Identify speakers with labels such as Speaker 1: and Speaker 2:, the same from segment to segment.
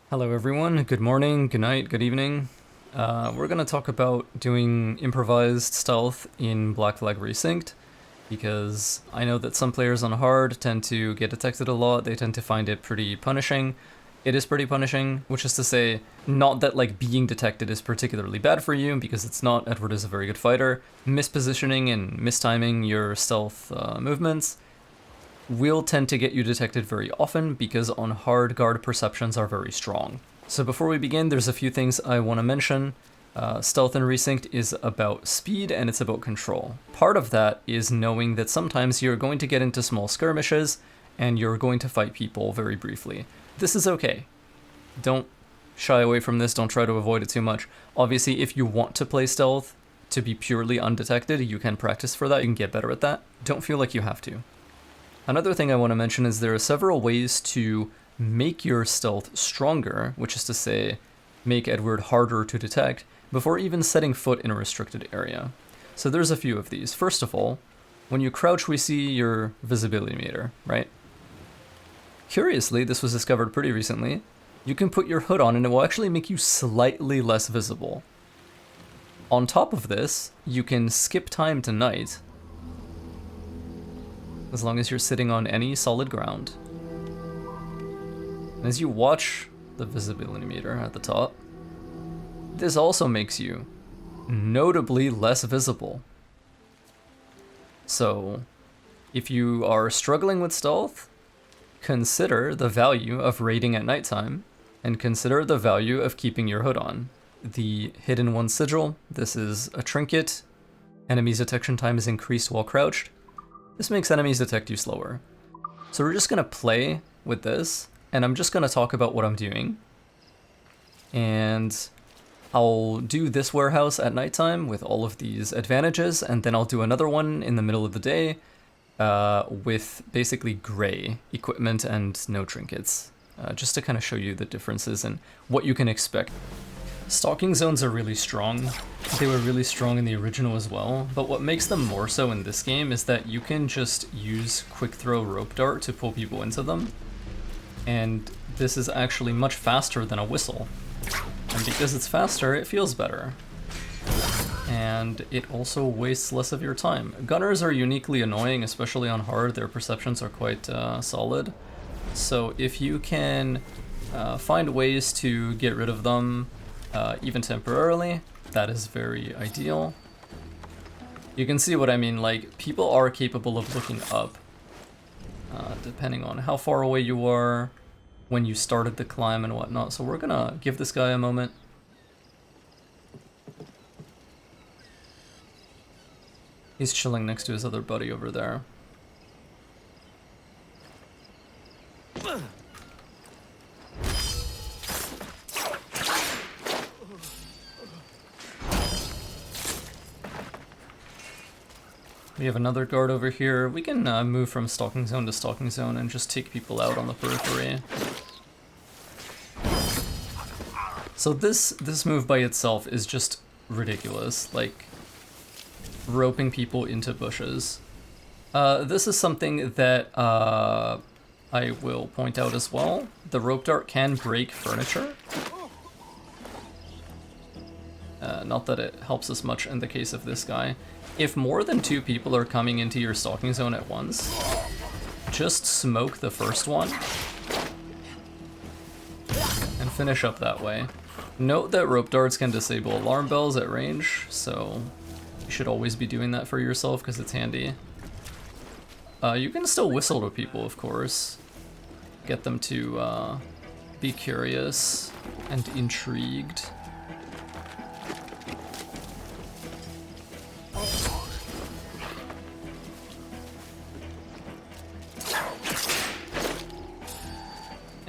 Speaker 1: Hello everyone, good morning, good night, good evening. We're going to talk about doing improvised stealth in Black Flag Resynced, because I know that some players on hard tend to get detected a lot, they tend to find it pretty punishing. It is pretty punishing, which is to say, not that like being detected is particularly bad for you, because it's not. Edward is a very good fighter. Mispositioning and mistiming your stealth movements will tend to get you detected very often because on hard guard perceptions are very strong. So before we begin, there's a few things I want to mention. Stealth and Resynced is about speed and it's about control. Part of that is knowing that sometimes you're going to get into small skirmishes and you're going to fight people very briefly. This is okay. Don't shy away from this, don't try to avoid it too much. Obviously, if you want to play stealth to be purely undetected, you can practice for that, you can get better at that. Don't feel like you have to. Another thing I want to mention is there are several ways to make your stealth stronger, which is to say, make Edward harder to detect, before even setting foot in a restricted area. So there's a few of these. First of all, when you crouch, we see your visibility meter, right? Curiously, this was discovered pretty recently. You can put your hood on and it will actually make you slightly less visible. On top of this, you can skip time to night, as long as you're sitting on any solid ground. And as you watch the visibility meter at the top, this also makes you notably less visible. So, if you are struggling with stealth, consider the value of raiding at nighttime, and consider the value of keeping your hood on. The Hidden One Sigil, this is a trinket. Enemies detection time is increased while crouched. This makes enemies detect you slower. So we're just gonna play with this, and I'm just gonna talk about what I'm doing. And I'll do this warehouse at nighttime with all of these advantages, and then I'll do another one in the middle of the day with basically gray equipment and no trinkets, just to kind of show you the differences and what you can expect. Stalking zones are really strong. They were really strong in the original as well, but what makes them more so in this game is that you can just use quick throw rope dart to pull people into them, and this is actually much faster than a whistle. And because it's faster, it feels better. And it also wastes less of your time. Gunners are uniquely annoying, especially on hard. Their perceptions are quite solid. So if you can find ways to get rid of them, even temporarily, that is very ideal. You can see what I mean, like, people are capable of looking up, depending on how far away you are, when you started the climb and whatnot. So we're gonna give this guy a moment. He's chilling next to his other buddy over there. We have another guard over here. We can move from stalking zone to stalking zone and just take people out on the periphery. So this move by itself is just ridiculous, like roping people into bushes. This is something that I will point out as well. The rope dart can break furniture. Not that it helps us much in the case of this guy. If more than 2 people are coming into your stalking zone at once, just smoke the first one and finish up that way. Note that rope darts can disable alarm bells at range, so you should always be doing that for yourself because it's handy. You can still whistle to people, of course. Get them to be curious and intrigued.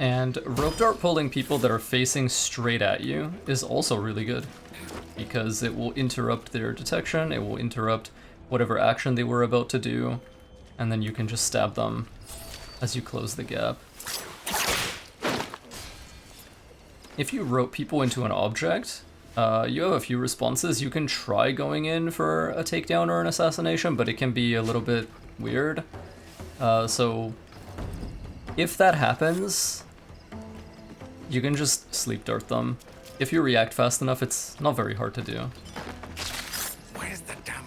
Speaker 1: And rope dart pulling people that are facing straight at you is also really good, because it will interrupt their detection, it will interrupt whatever action they were about to do, and then you can just stab them as you close the gap. If you rope people into an object, you have a few responses. You can try going in for a takedown or an assassination, but it can be a little bit weird. So if that happens, you can just sleep dart them. If you react fast enough, it's not very hard to do.
Speaker 2: Where's the damn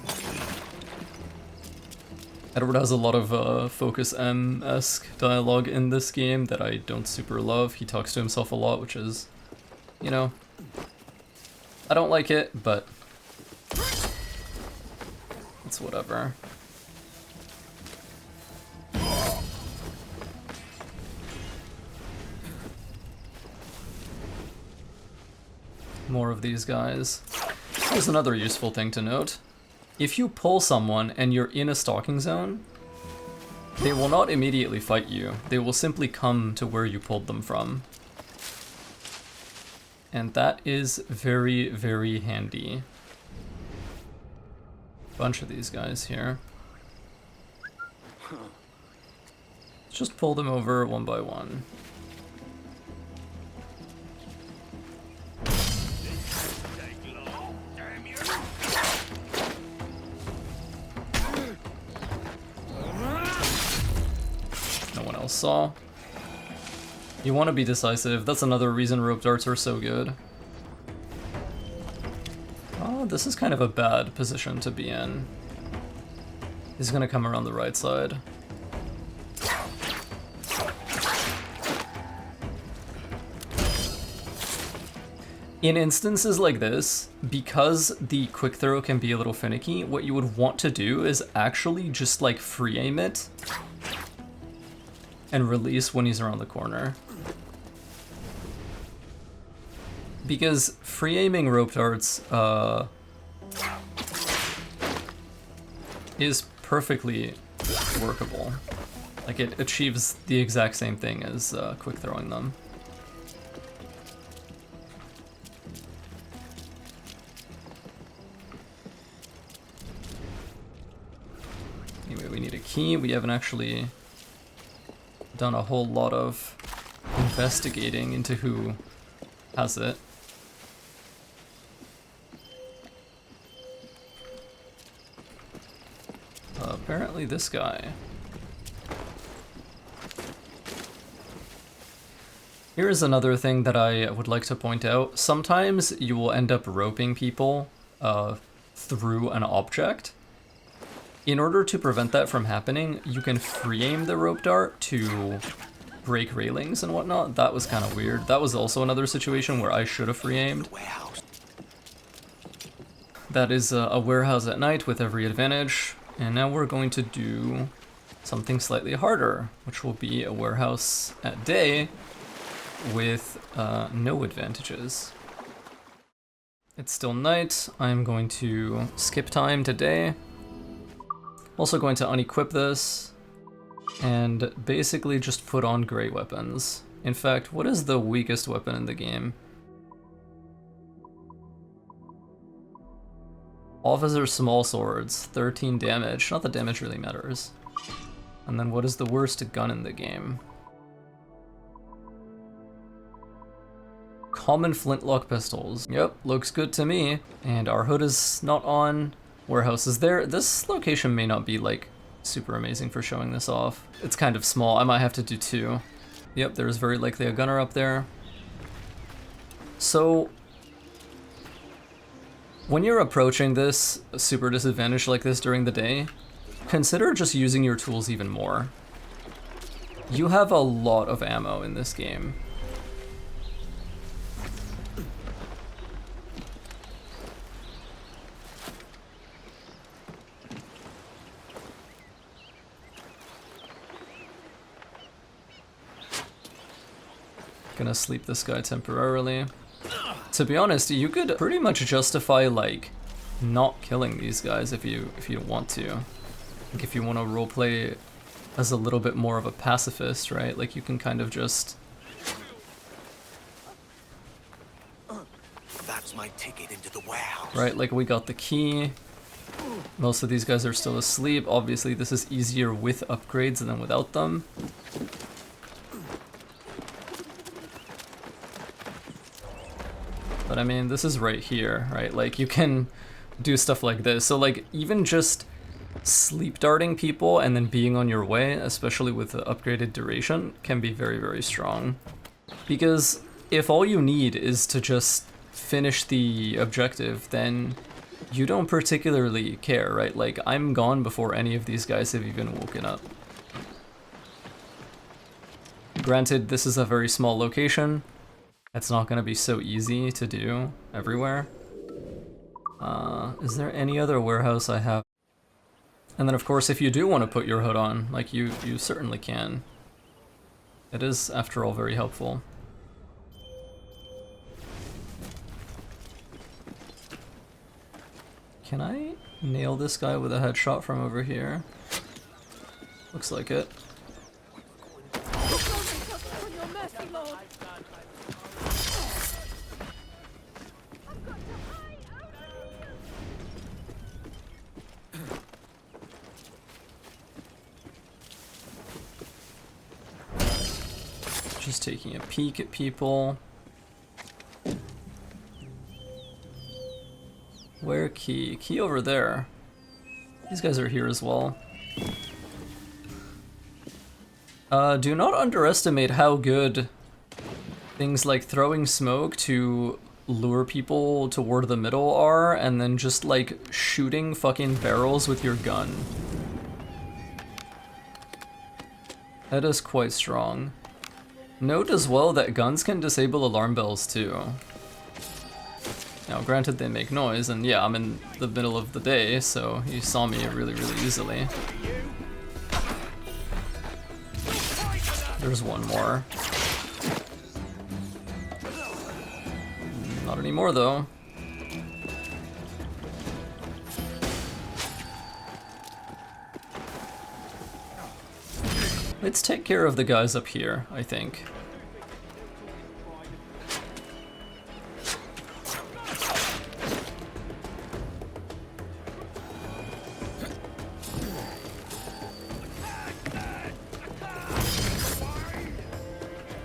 Speaker 1: Edward has a lot of Focus M-esque dialogue in this game that I don't super love. He talks to himself a lot, which is, you know, I don't like it, but it's whatever. More of these guys. Here's another useful thing to note. If you pull someone and you're in a stalking zone, they will not immediately fight you. They will simply come to where you pulled them from. And that is very, very handy. Bunch of these guys here. Just pull them over one by one. Saw. You want to be decisive. That's another reason rope darts are so good. Oh, this is kind of a bad position to be in. He's gonna come around the right side. In instances like this, because the quick throw can be a little finicky, what you would want to do is actually just like free aim it and release when he's around the corner. Because free aiming rope darts is perfectly workable. Like it achieves the exact same thing as quick throwing them. Anyway, we need a key. We haven't actually done a whole lot of investigating into who has it. Apparently this guy. Here's another thing that I would like to point out. Sometimes you will end up roping people through an object. In order to prevent that from happening, you can free aim the rope dart to break railings and whatnot. That was kind of weird. That was also another situation where I should have free aimed. That is a warehouse at night with every advantage. And now we're going to do something slightly harder, which will be a warehouse at day with no advantages. It's still night. I'm going to skip time to day. Also going to unequip this and basically just put on gray weapons. In fact, what is the weakest weapon in the game? Officer small swords, 13 damage. Not that damage really matters. And then what is the worst gun in the game? Common flintlock pistols. Yep, looks good to me. And our hood is not on. Warehouse is there. This location may not be like super amazing for showing this off. It's kind of small. I might have to do two. Yep, there's very likely a gunner up there. So when you're approaching this super disadvantage like this during the day, consider just using your tools even more. You have a lot of ammo in this game. Gonna sleep this guy temporarily. To be honest, you could pretty much justify like not killing these guys if you want to. Like if you want to roleplay as a little bit more of a pacifist, right? Like you can kind of just.
Speaker 2: That's my ticket into the warehouse.
Speaker 1: Right, like we got the key. Most of these guys are still asleep. Obviously, this is easier with upgrades than without them. But I mean, this is right here, right? Like you can do stuff like this. So like even just sleep darting people and then being on your way, especially with the upgraded duration, can be very, very strong. Because if all you need is to just finish the objective, then you don't particularly care, right? Like, I'm gone before any of these guys have even woken up. Granted, this is a very small location. It's not gonna be so easy to do everywhere. Is there any other warehouse I have? And then of course, if you do want to put your hood on, like you certainly can. It is, after all, very helpful. Can I nail this guy with a headshot from over here? Looks like it. Just taking a peek at people. Where key? Key over there. These guys are here as well. Do not underestimate how good things like throwing smoke to lure people toward the middle are, and then just like shooting fucking barrels with your gun. That is quite strong. Note as well that guns can disable alarm bells too. Now granted they make noise, and yeah, I'm in the middle of the day, so you saw me really easily. There's one more. Not anymore though. Let's take care of the guys up here, I think.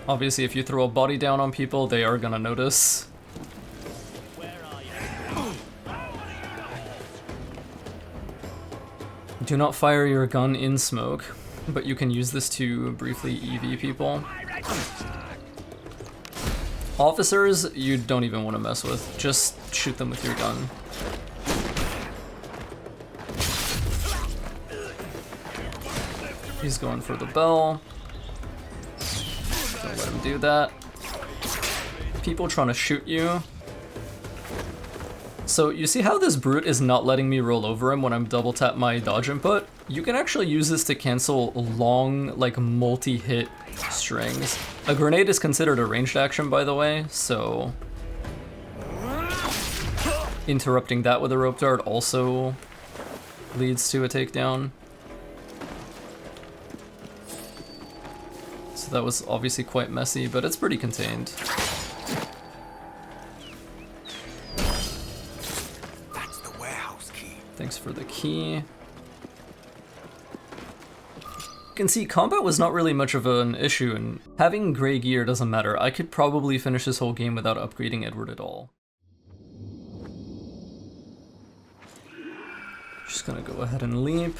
Speaker 1: Obviously, if you throw a body down on people, they are gonna notice. Do not fire your gun in smoke, but you can use this to briefly EV people. Officers, you don't even want to mess with. Just shoot them with your gun. He's going for the bell. Don't let him do that. People trying to shoot you. So you see how this brute is not letting me roll over him when I'm double tap my dodge input? You can actually use this to cancel long, like multi-hit strings. A grenade is considered a ranged action, by the way, so interrupting that with a rope dart also leads to a takedown. So that was obviously quite messy, but it's pretty contained.
Speaker 2: That's the warehouse key.
Speaker 1: Thanks for the key. You can see combat was not really much of an issue, and having gray gear doesn't matter. I could probably finish this whole game without upgrading Edward at all. Just gonna go ahead and leap.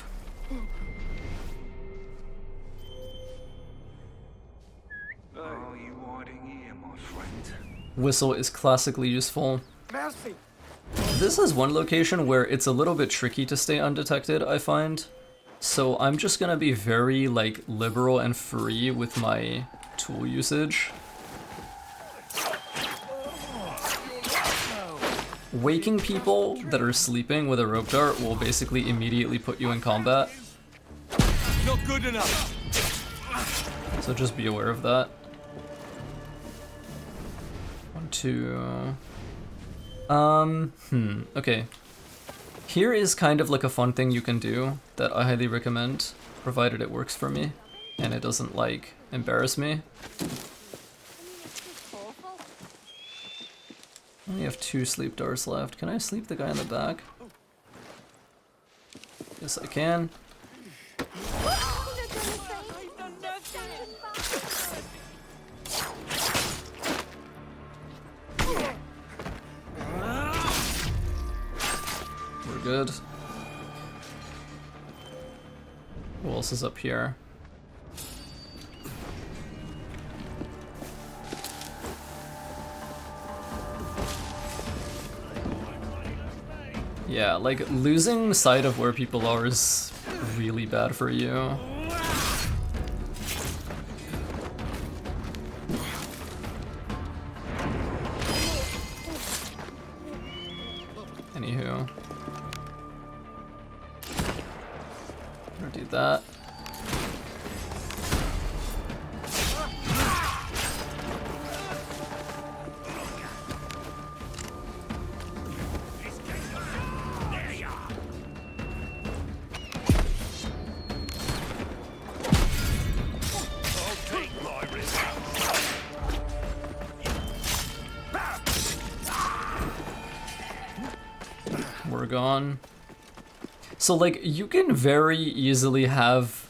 Speaker 1: Whistle is classically useful.
Speaker 2: Mercy.
Speaker 1: This is one location where it's a little bit tricky to stay undetected, I find. So I'm just gonna be very, like, liberal and free with my tool usage. Waking people that are sleeping with a rope dart will basically immediately put you in combat.
Speaker 2: Not good enough.
Speaker 1: So just be aware of that. 1, 2... okay. Here is kind of like a fun thing you can do that I highly recommend, provided it works for me and it doesn't, like, embarrass me. I only have 2 sleep darts left. Can I sleep the guy in the back? Yes, I can. We're good. Who else is up here? Yeah, like losing sight of where people are is really bad for you. Anywho. I'm gonna do that. We're gone. So like you can very easily have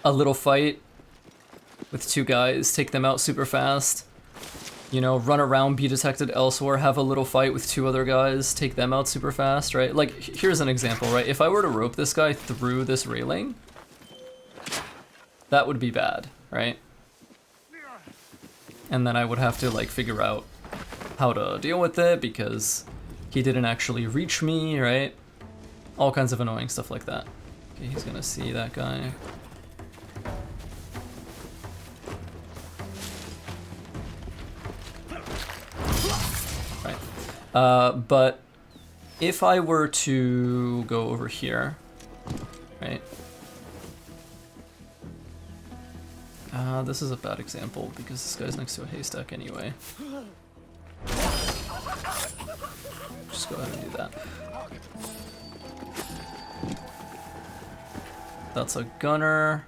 Speaker 1: a little fight with two guys, take them out super fast. You know, run around, be detected elsewhere, have a little fight with two other guys, take them out super fast, right? Like here's an example, right? If I were to rope this guy through this railing, that would be bad, right? And then I would have to like figure out how to deal with it because he didn't actually reach me, right? All kinds of annoying stuff like that. Okay, he's gonna see that guy. Right. But if I were to go over here, right? This is a bad example because this guy's next to a haystack anyway. Just go ahead and do that. That's a gunner.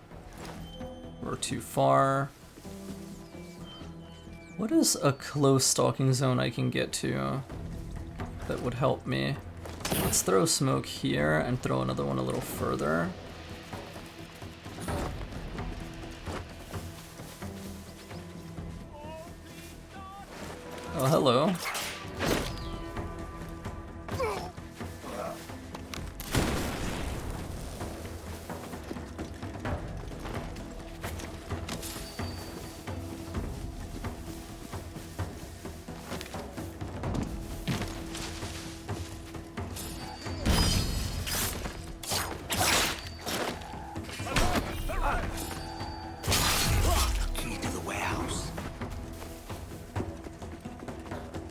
Speaker 1: We're too far. What is a close stalking zone I can get to that would help me? Let's throw smoke here and throw another one a little further. Oh, hello.
Speaker 2: Key to the warehouse.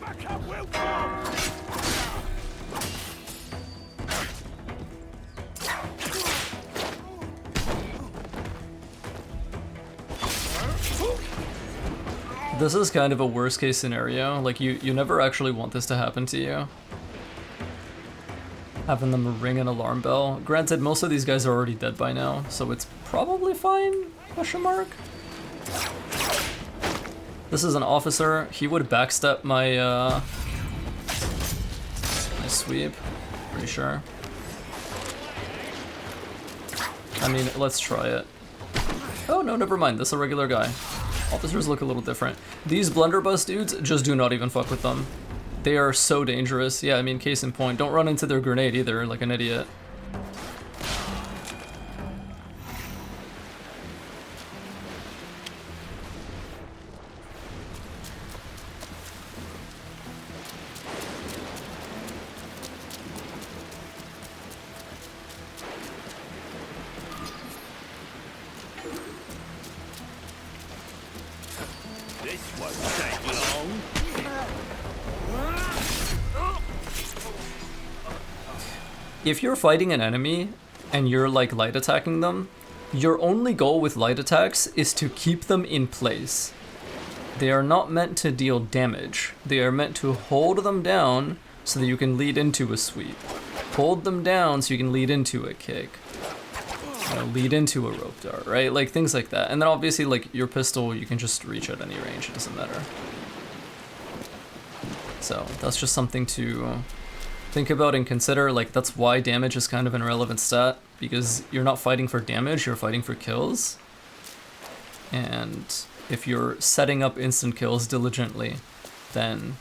Speaker 2: Backup will
Speaker 1: This is kind of a worst case scenario. Like you never actually want this to happen to you. Having them ring an alarm bell. Granted, most of these guys are already dead by now, so it's probably fine, question mark? This is an officer. He would backstep my, my sweep, pretty sure. I mean, let's try it. Oh no, never mind, this is a regular guy. Officers look a little different. These blunderbuss dudes, just do not even fuck with them. They are so dangerous. Yeah, I mean, case in point. Don't run into their grenade either, like an idiot.
Speaker 2: This won't take long.
Speaker 1: If you're fighting an enemy and you're like light attacking them, your only goal with light attacks is to keep them in place. They are not meant to deal damage. They are meant to hold them down so that you can lead into a sweep. Hold them down so you can lead into a kick. You know, lead into a rope dart, right? Like things like that. And then obviously like your pistol, you can just reach at any range, it doesn't matter. So that's just something to think about and consider. Like that's why damage is kind of an irrelevant stat, because you're not fighting for damage, you're fighting for kills. And if you're setting up instant kills diligently, then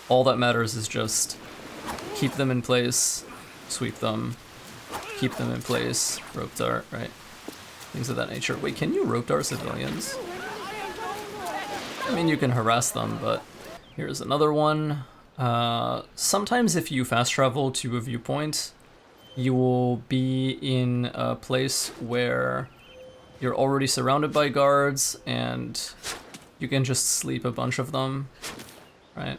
Speaker 1: all that matters is just keep them in place, sweep them, keep them in place, rope dart, right? Things of that nature. Wait, can you rope dart civilians? I mean, you can harass them, but here's another one. Sometimes if you fast travel to a viewpoint, you will be in a place where you're already surrounded by guards and you can just sleep a bunch of them, right?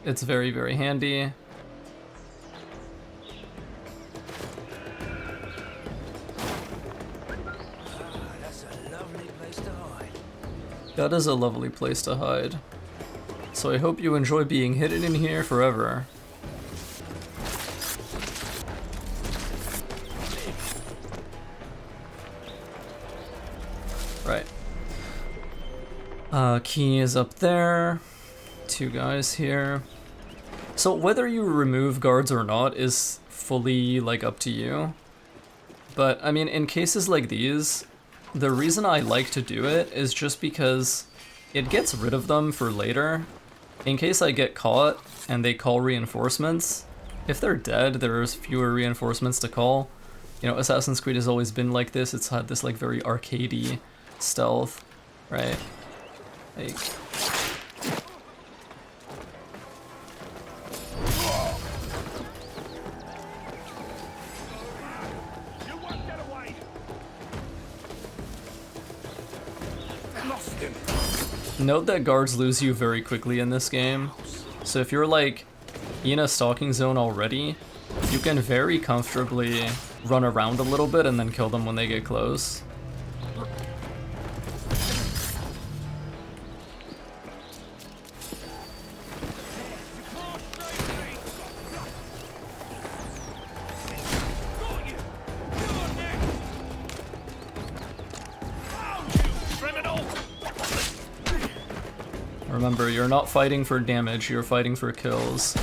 Speaker 1: It's very, very handy.
Speaker 2: That's a lovely place to hide.
Speaker 1: That is a lovely place to hide. So I hope you enjoy being hidden in here forever. Right. Key is up there. 2 guys here. So whether you remove guards or not is fully like up to you. But I mean, in cases like these, the reason I like to do it is just because it gets rid of them for later. In case I get caught and they call reinforcements, if they're dead, there's fewer reinforcements to call. You know, Assassin's Creed has always been like this. It's had this like very arcadey stealth, right? Like,
Speaker 2: You won't get away. Lost him.
Speaker 1: note that guards lose you very quickly in this game. So if you're like in a stalking zone already, you can very comfortably run around a little bit and then kill them when they get close. Remember, you're not fighting for damage, you're fighting for kills.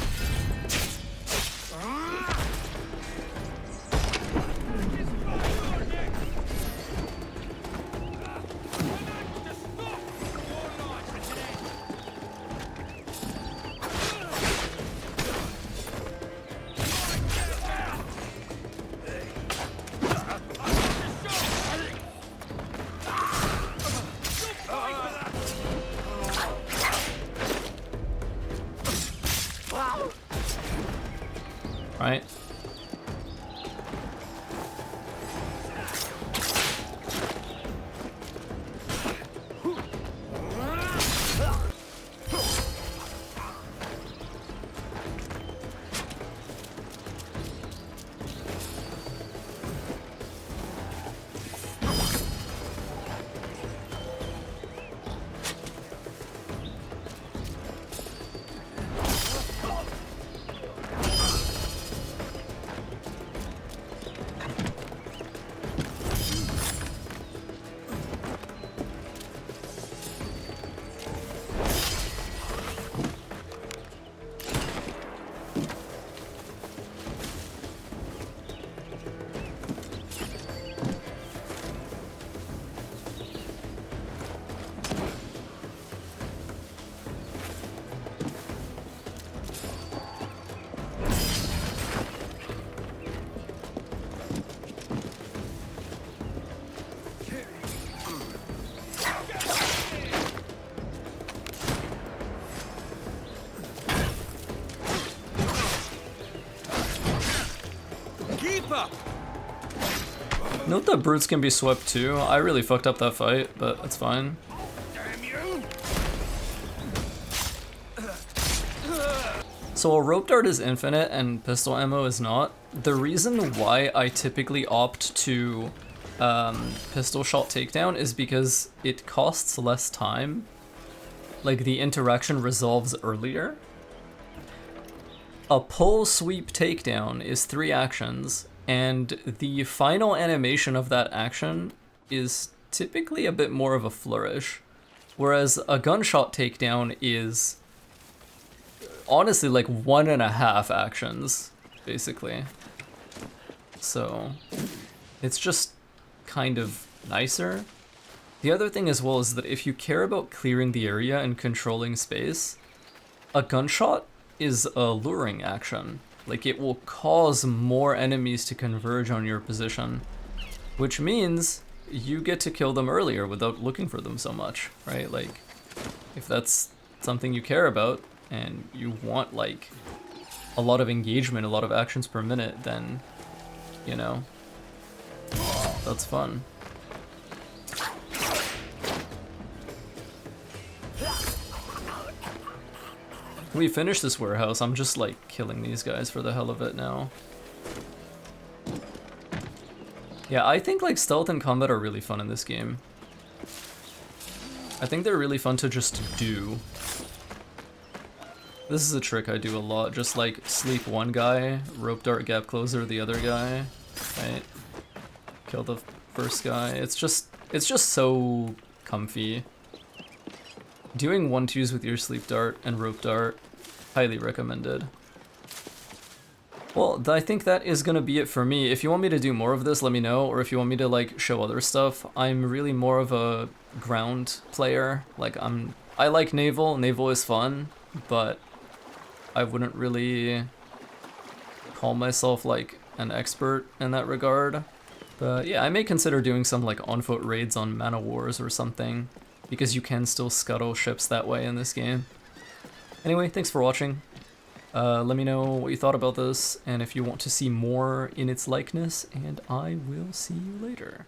Speaker 1: Right? Note that brutes can be swept too. I really fucked up that fight, but that's fine.
Speaker 2: Damn you!
Speaker 1: So a rope dart is infinite and pistol ammo is not. The reason why I typically opt to pistol shot takedown is because it costs less time. Like the interaction resolves earlier. A pull sweep takedown is 3 actions, and the final animation of that action is typically a bit more of a flourish, whereas a gunshot takedown is honestly like 1.5 actions, basically. So it's just kind of nicer. The other thing as well is that if you care about clearing the area and controlling space, a gunshot is a luring action. Like, it will cause more enemies to converge on your position, which means you get to kill them earlier without looking for them so much, right? Like, If that's something you care about and you want like a lot of engagement, a lot of actions per minute, then, you know, that's fun. Can we finish this warehouse? I'm just like killing these guys for the hell of it now. Yeah, I think like stealth and combat are really fun in this game. I think they're really fun to just do. This is a trick I do a lot, just like sleep one guy, rope dart gap closer the other guy, right? Kill the first guy. It's just so comfy. Doing 1-2s with your sleep dart and rope dart, highly recommended. Well, I think that is gonna be it for me. If you want me to do more of this, let me know, or if you want me to like show other stuff. I'm really more of a ground player. Like I like naval. Naval is fun, but I wouldn't really call myself like an expert in that regard. But yeah, I may consider doing some like on-foot raids on Man of Wars or something, because you can still scuttle ships that way in this game. Anyway, thanks for watching. Let me know what you thought about this, and if you want to see more in its likeness, and I will see you later.